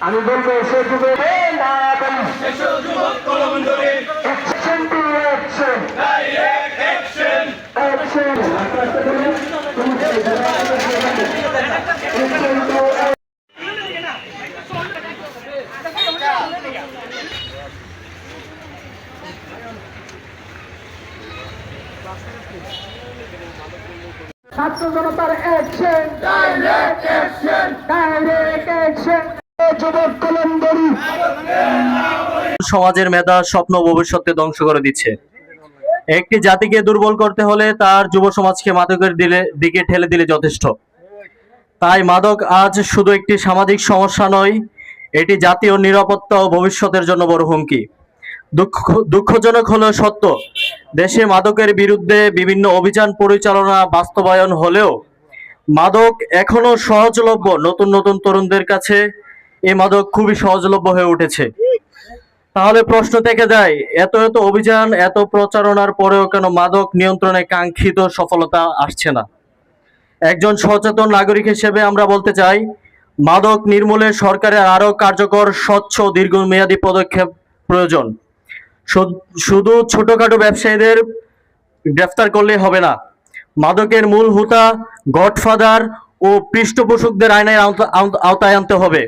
আমি বলবো এসে যুগে ছাত্র জনতার action, direct action, direct action. যুবক কলমদরি সমাজের মেধা, স্বপ্ন, ভবিষ্যৎকে ধ্বংস করে দিচ্ছে। একটি জাতিকে দুর্বল করতে হলে তার যুব সমাজকে মাদকের দিকে ঠেলে দিলে যথেষ্ট। তাই মাদক আজ শুধু একটি সামাজিক সমস্যা নয়, এটি জাতীয় নিরাপত্তা ও ভবিষ্যতের জন্য বড় হুমকি। দুঃখজনক হলেও সত্য, দেশে মাদকের বিরুদ্ধে বিভিন্ন অভিযান পরিচালনা বাস্তবায়ন হলেও মাদক এখনো সহজলভ্য। নতুন নতুন তরুণদের কাছে এই মাদক খুবই সহজলভ্য হয়ে উঠেছে। তাহলে প্রশ্ন থেকে যায়, এত এত অভিযান, এত প্রচারণার পরেও কেন মাদক নিয়ন্ত্রণে কাঙ্ক্ষিত সফলতা আসছে না? একজন সচেতন নাগরিক হিসেবে আমরা বলতে চাই, মাদক নির্মূলে সরকারের আরো কার্যকর, স্বচ্ছ, দীর্ঘমেয়াদী পদক্ষেপ প্রয়োজন। শুধু ছোটখাটো ব্যবসায়ীদের গ্রেফতার করলেই হবে না, মাদকের মূল হোতা, গডফাদার ও পৃষ্ঠপোষকদের আইনের আওতায় আনতে হবে।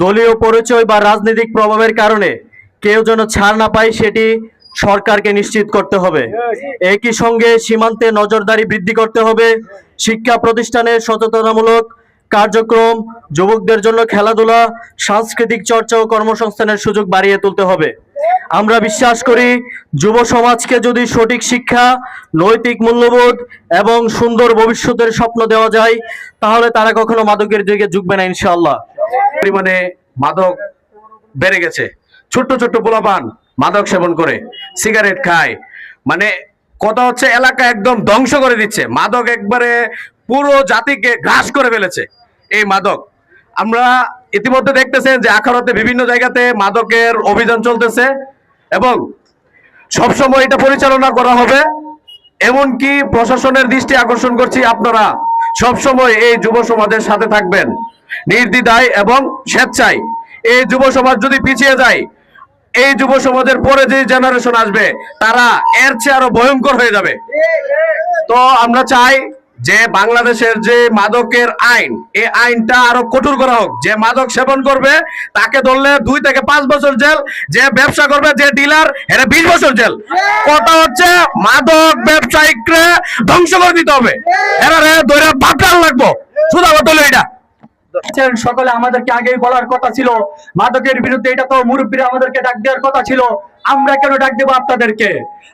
দলীয় পরিচয় বা রাজনৈতিক প্রভাবের কারণে কেউ যেন ছাড় না পায়, সেটি সরকারকে নিশ্চিত করতে হবে। একই সঙ্গে সীমান্তে নজরদারি বৃদ্ধি করতে হবে। শিক্ষা প্রতিষ্ঠানে সচেতনামূলক কার্যক্রম, যুবকদের জন্য খেলাধুলা, সাংস্কৃতিক চর্চা ও কর্মসংস্থানের সুযোগ বাড়িয়ে তুলতে হবে। আমরা বিশ্বাস করি, যুব সমাজকে যদি সঠিক শিক্ষা, নৈতিক মূল্যবোধ এবং সুন্দর ভবিষ্যতের স্বপ্ন দেওয়া যায়, তাহলে তারা কখনো মাদকের দিকে ঝুঁকবে না ইনশাআল্লাহ। পরিমাণে মাদক বেড়ে গেছে। ছোট্ট ছোট্ট পোলাপান মাদক সেবন করে, সিগারেট খায়। মানে কথা হচ্ছে, এলাকা একদম ধ্বংস করে দিচ্ছে। মাদক একবারে পুরো জাতিকে গ্রাস করে ফেলেছে এই মাদক। আমরা ইতিমধ্যে দেখতেছেন যে আখাউড়াতে বিভিন্ন জায়গাতে মাদকের অভিযান চলতেছে এবং সবসময় এটা পরিচালনা করা হবে। এমনকি প্রশাসনের দৃষ্টি আকর্ষণ করছি, আপনারা সবসময় এই যুব সমাজের সাথে থাকবেন নির্দ্বিধায় এবং স্বেচ্ছায়। এই যুব সমাজ যদি পিছিয়ে যায়, এই যুব সমাজের পরে যে জেনারেশন আসবে তারা এর চেয়ে আরো ভয়ঙ্কর হয়ে যাবে। তো আমরা চাই যে বাংলাদেশের যে মাদকের আইন, এই আইনটা আরো কঠোর করা হোক। যে মাদক সেবন করবে তাকে ধরলে 2 থেকে 5 বছর জেল, যে ব্যবসা করবে, যে ডিলার, এটা 20 বছর জেল। কথা হচ্ছে, মাদক ব্যবসায়িকরে ধ্বংস করে দিতে হবে। এরা ধরে ভাবটান লাগবো, শুধু বলতো এটা। সকলে আমাদেরকে আগেই বলার কথা ছিল মাদকের বিরুদ্ধে, এটা তো মুরব্বীরা আমাদেরকে ডাক দেওয়ার কথা ছিল। আমরা কেন ডাক দেবো আপনাদেরকে?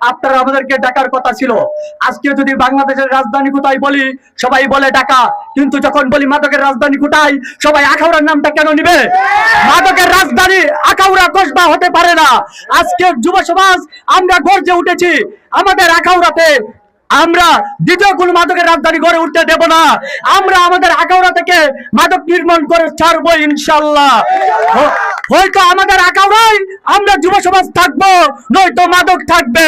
আপনারা আমাদেরকে ডাকার কথা ছিল। আজকে যদি বাংলাদেশের রাজধানী কোথায় বলি, সবাই বলে ঢাকা, কিন্তু যখন বলি মাদকের রাজধানী কোথায়, সবাই আখাউড়ার নামটা কেন নিবে? মাদকের রাজধানী আখাউড়া কসবা হতে পারে না। আজকে যুব সমাজ আমরা গর্জে উঠেছি, আমাদের আখাউড়াতে আমরা দ্বিতীয় কোন মাদকের রাজধানী গড়ে উঠতে দেব না। আমরা আমাদের আখাউড়া থেকে মাদক নির্মূল করে ছাড়বো ইনশাআল্লাহ। হয়তো আমাদের আখাউড়ায় আমরা যুব সমাজ থাকবো, নয়তো মাদক থাকবে।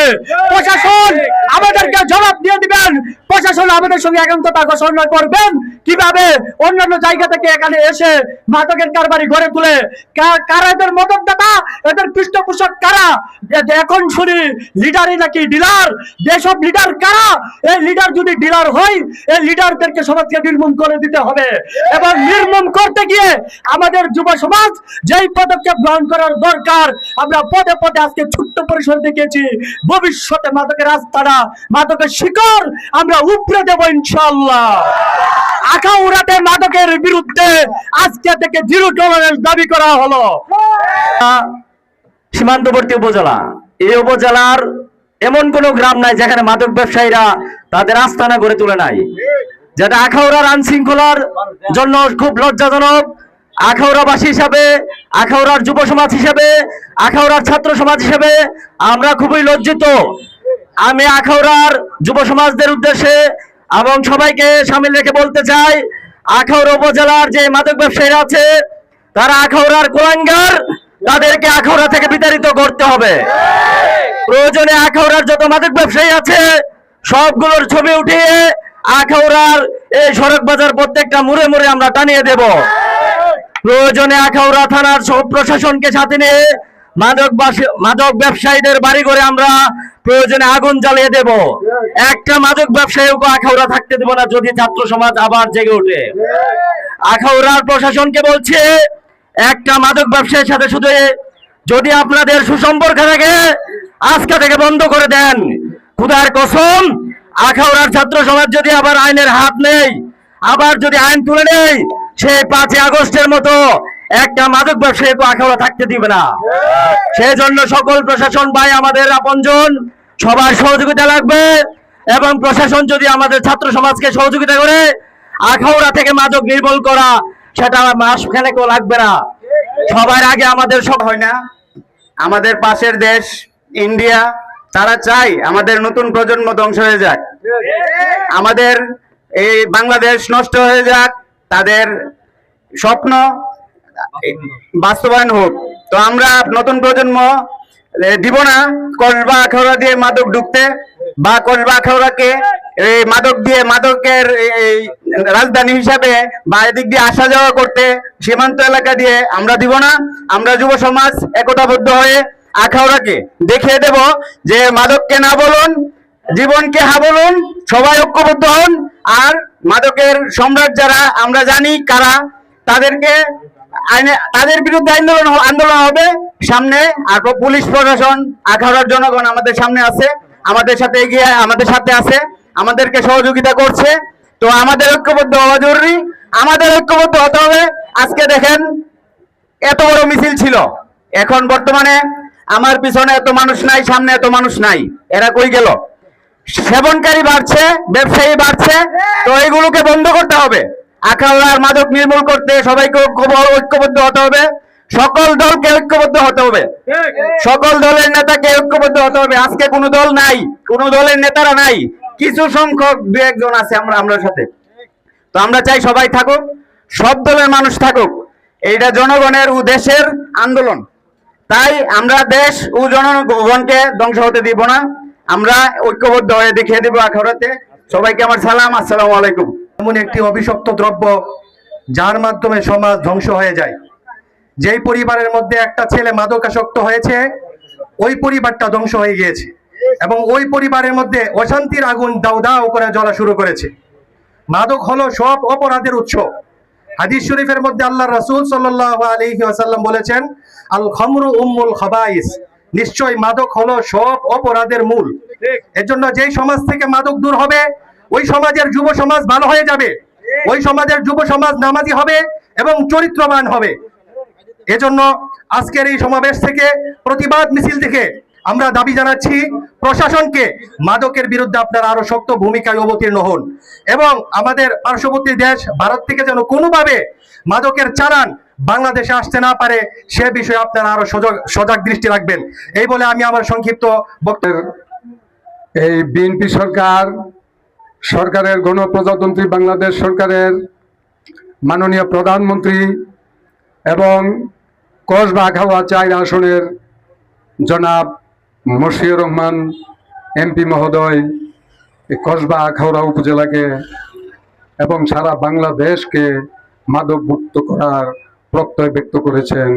প্রশাসন আমাদেরকে জবাব দিয়ে দিবেন। প্রশাসন আমাদের সঙ্গে একান্ততা ঘোষণা করবেন কিভাবে অন্যান্য জায়গা থেকে এখানে এসে মাদকের কারবারি গড়ে তুলে। কারা এদের মদক দাতা, এদের পৃষ্ঠপোষক কারা? এখন শুনি লিডারই নাকি ডিলার। যেসব লিডার কারা, এই লিডার যদি ডিলার হয়, এই লিডারদেরকে সমাজকে নির্মূল করে দিতে হবে। এবং নির্মূল করতে গিয়ে আমাদের যুব সমাজ যেই পদক্ষেপ গ্রহণ করার দরকার, আমরা পদে পদে আজকে ছোট্ট পরিসর দেখেছি। ভবিষ্যতে মাদকের রাস্তাটা, মাদকের শিকড় আমরা উপড়ে দেব ইনশাআল্লাহ। আখাউড়াতে মাদকের বিরুদ্ধে আজকে থেকে 0 টলারেন্স দাবি করা হলো। সীমান্তবর্তী উপজেলা, এই উপজেলার এমন কোন গ্রাম নাই যেখানে মাদক ব্যবসায়ীরা তাদের আস্তানা গড়ে তুলে নাই, যেটা আখাউড়ার আইন শৃঙ্খলার জন্য খুব লজ্জাজনক। আখাউড়াবাসী হিসাবে, আখাউড়ার যুব সমাজ হিসাবে, আখাউড়ার ছাত্র সমাজ হিসাবে আমরা খুবই লজ্জিত। আমি আখাউড়ার যুব সমাজদের উদ্দেশ্যে এবং সবাইকে সামিল রেখে বলতে চাই, আখাউড়া উপজেলার যে মাদক ব্যবসায়ীরা আছে তারা আখাউড়ার কুলাঙ্গার, তাদেরকে আখাউড়া থেকে বিতাড়িত করতে হবে। প্রয়োজনে আখাউড়ার যত মাদক ব্যবসায়ী আছে সবগুলোর ছবি উঠিয়ে আখাউড়ার এই সড়ক বাজার প্রত্যেকটা মোড়ে মোড়ে আমরা টানিয়ে দেব। প্রয়োজনে আখাউড়া থানার সব প্রশাসনকে সাথে নিয়ে মাদক ব্যবসায়ীদের বাড়ি করে আমরা প্রয়োজনে আগুন জ্বালিয়ে দেব। একটা মাদক ব্যবসায়ীকে আখাউড়া থাকতে দেব না যদি ছাত্র সমাজ আবার জেগে ওঠে। আখাউড়ার প্রশাসনকে বলছে, একটা মাদক ব্যবসায়ীর সাথে শুধু যদি আপনাদের সুসম্পর্ক থাকে আজকে থেকে বন্ধ করে দেন। খুদার কসম, আখাউড়ার ছাত্র সমাজ যদি আবার আইনের হাত নেই, আবার যদি আইন তুলে নেই, সেই 5 আগস্টের মতো একটা মাদক ব্যবসায়ীকে আখাউড়া থাকতে দিবে না। সেই জন্য সকল প্রশাসন ভাই আমাদের আপনজন, সবার সহযোগিতা লাগবে এবং প্রশাসন যদি আমাদের ছাত্র সমাজকে সহযোগিতা করে আখাউড়া থেকে মাদক নির্মূল করা, সেটা মাস খানেকও লাগবে না। সবার আগে আমাদের সব হয় না। আমাদের পাশের দেশ ইন্ডিয়া, তারা চায় আমাদের নতুন প্রজন্ম ধ্বংস হয়ে যায়, আমাদের এই বাংলাদেশ নষ্ট হয়ে যাক, তাদের স্বপ্ন বাস্তবায়ন হোক। তো আমরা নতুন প্রজন্ম দিব না কসবা আখাউড়া দিয়ে মাদক ঢুকতে, বা কসবা আখাউড়াকে এই মাদক দিয়ে মাদকের এই রাজধানী হিসাবে বা এদিক দিয়ে আসা যাওয়া করতে সীমান্ত এলাকা দিয়ে আমরা দিব না। আমরা যুব সমাজ একতাবদ্ধ হয়ে আখাউড়াকে দেখিয়ে দেব যে মাদককে না বলুন, জীবনকে হা বলুন, সবাই ঐক্যবদ্ধ হন। আর মাদকের সম্রাট যারা আমরা জানি কারা, তাদেরকে তাদের বিরুদ্ধে আন্দোলন হবে সামনে। আর পুলিশ প্রশাসন, আখাউড়ার জনগণ আমাদের সামনে আছে, আমাদের সাথে এগিয়ে আমাদের সাথে আছে, আমাদেরকে সহযোগিতা করছে। তো আমাদের ঐক্যবদ্ধ হওয়া জরুরি, আমাদের ঐক্যবদ্ধ হতে হবে। আজকে দেখেন এত বড় মিছিল ছিল, এখন বর্তমানে আমার পিছনে এত মানুষ নাই, সামনে এত মানুষ নাই, এরা কই গেল? সেবনকারী বাড়ছে, ব্যবসায়ী বাড়ছে, তো এইগুলোকে বন্ধ করতে হবে। আখাউড়ার মাদক নির্মূল করতে সবাইকে ঐক্যবদ্ধ হতে হবে, সকল দলকে ঐক্যবদ্ধ হতে হবে, সকল দলের নেতাকে ঐক্যবদ্ধ হতে হবে। আজকে কোনো দল নাই, কোনো দলের নেতারা নাই, কিছু সংখ্যক 2-1 জন আছে আমরা সাথে। তো আমরা চাই সবাই থাকুক, সব দলের মানুষ থাকুক, এইটা জনগণের ও দেশের আন্দোলন। তাই আমরা দেশ ও জনগণকে ধ্বংস হতে দিব না, আমরা ঐক্যবদ্ধ হয়ে দেখিয়ে দিব আখাউড়াতে। সবাইকে আমার সালাম, আসসালামু আলাইকুম। এমন একটি অভিশপ্ত দ্রব্য যার মাধ্যমে সমাজ ধ্বংস হয়ে যায়। যেই পরিবারের মধ্যে একটা ছেলে মাদকাসক্ত হয়েছে, ওই পরিবারটা ধ্বংস হয়ে গিয়েছে এবং ওই পরিবারের মধ্যে অশান্তির আগুন দাউ দাউ করে জ্বলা শুরু করেছে। মাদক হলো সব অপরাধের উৎস। হাদিস শরীফের মধ্যে আল্লাহ রাসূল সাল্লাল্লাহু আলাইহি ওয়াসাল্লাম বলেছেন, আল খামরু উম্মুল খাবাইস, নিশ্চয় মাদক হলো সব অপরাধের মূল। এজন্য যেই সমাজ থেকে মাদক দূর হবে, ওই সমাজের যুব সমাজ ভালো হয়ে যাবে, ওই সমাজের যুব সমাজ নামাজি হবে এবং চরিত্রবান হবে। এজন্য আজকের এই সমাবেশ থেকে, প্রতিবাদ মিছিল থেকে আমরা দাবি জানাচ্ছি প্রশাসনকে, মাদকের বিরুদ্ধে আপনারা আরো শক্ত ভূমিকায় অবতীর্ণ হন এবং আমাদের পার্শ্ববর্তী দেশ ভারত থেকে যেন কোনোভাবে মাদকের চালান বাংলাদেশে আসতে না পারে, সে বিষয়ে আপনারা আরো সজাগ দৃষ্টি রাখবেন। এই বলে আমি আমার সংক্ষিপ্ত বক্তব্য। এই বিএনপি সরকারের গণপ্রজাতন্ত্রী বাংলাদেশ সরকারের মাননীয় প্রধানমন্ত্রী এবং কসবা আখাউড়া 4 আসনের জনাব মশিউর রহমান এমপি মহোদয় এই কসবা আখাউড়া উপজেলাকে এবং সারা বাংলাদেশকে মাদকমুক্ত করার প্রত্যয় ব্যক্ত করেছেন।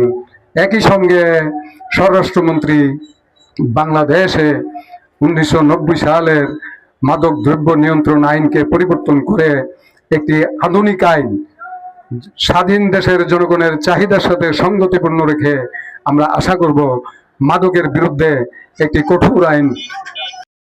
একই সঙ্গে স্বরাষ্ট্রমন্ত্রী বাংলাদেশে 1990 সালের মাদক দ্রব্য নিয়ন্ত্রণ আইনকে পরিবর্তন করে একটি আধুনিক আইন, স্বাধীন দেশের জনগণের চাহিদার সাথে সঙ্গতিপূর্ণ রেখে আমরা আশা করব মাদকের বিরুদ্ধে একটি কঠোর আইন